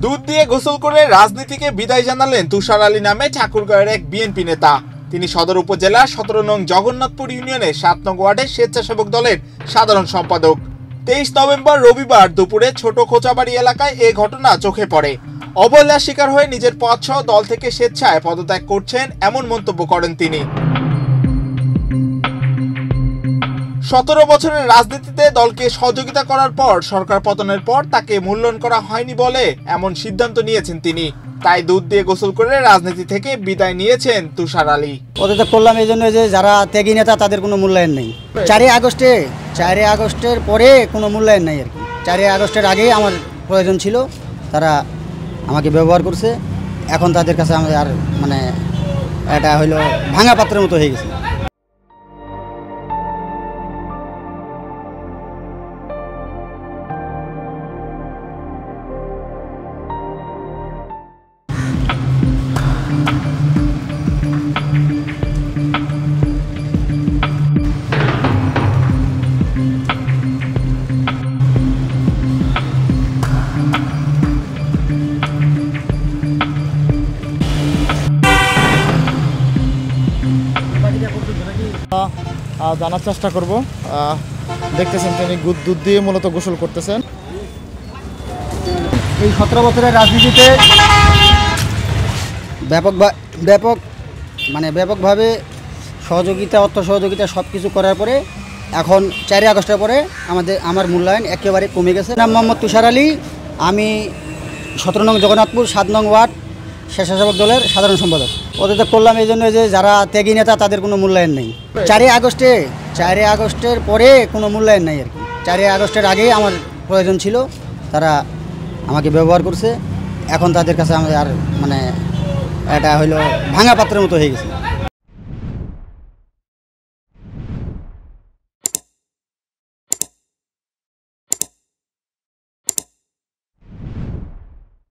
দুধ দিয়ে গোসল করে রাজনীতিকে বিদায় জানালেন তুষার আলী নামে ঠাকুরগাঁওয়ের এক বিএনপি নেতা। তিনি সদর উপজেলার 17 নং জগন্নাথপুর ইউনিয়নের 7 নং ওয়ার্ডের স্বেচ্ছাসেবক দলের সাধারণ সম্পাদক। 23 নভেম্বর রবিবার দুপুরে ছোট খোঁচাবাড়ি এলাকায় এ ঘটনা চোখে পড়ে। অবহেলার শিকার হয়ে নিজের পদ সহ দল থেকে স্বেচ্ছায় পদত্যাগ করছেন এমন মন্তব্য করেন তিনি। 17 বছরের রাজনীতিতে দলকে সহযোগিতা করার পর সরকার পতনের পর তাকে মূল্যায়ন করা হয়নি বলে এমন সিদ্ধান্ত নিয়েছেন তিনি। তাই দুধ দিয়ে গোসল করে রাজনীতি থেকে বিদায় নিয়েছেন তুষার আলী। পদত্যাগ করলাম এই জন্য যে যারা ত্যাগী নেতা তাদের কোনো মূল্যায়ন নেই। 4 আগস্টের পরে কোনো মূল্যায়ন নেই আর কি। 4 আগস্টের আগেই আমার প্রয়োজন ছিল, তারা আমাকে ব্যবহার করছে। এখন তাদের কাছে আমি আর মানে এটা হইলো ভাঙা পাত্রের মতো হয়ে গেছে। জানার চেষ্টা করব। দেখতেছেন তিনি দুধ দিয়ে মূলত গোসল করতেছেন। এই 17 বছরের রাজনীতিতে ব্যাপকভাবে সহযোগিতা, অর্থ সহযোগিতা সব কিছু করার পরে এখন 4 আগস্টের পরে আমার মূল্যায়ন একেবারে কমে গেছে। নাম মোহাম্মদ তুষার আলী, আমি 17 নং জগন্নাথপুর 7 নং ওয়ার্ড স্বেচ্ছাসেবক দলের সাধারণ সম্পাদক। পদত্যাগ করলাম এই জন্য যে যারা ত্যাগী নেতা তাদের কোনো মূল্যায়ন নেই। 4 আগস্টের পরে কোনো মূল্যায়ন নেই আর কি। 4 আগস্টের আগেই আমার প্রয়োজন ছিল, তারা আমাকে ব্যবহার করছে। এখন তাদের কাছে আমি আর মানে এটা হইলো ভাঙা পাত্রের মতো হয়ে গেছে।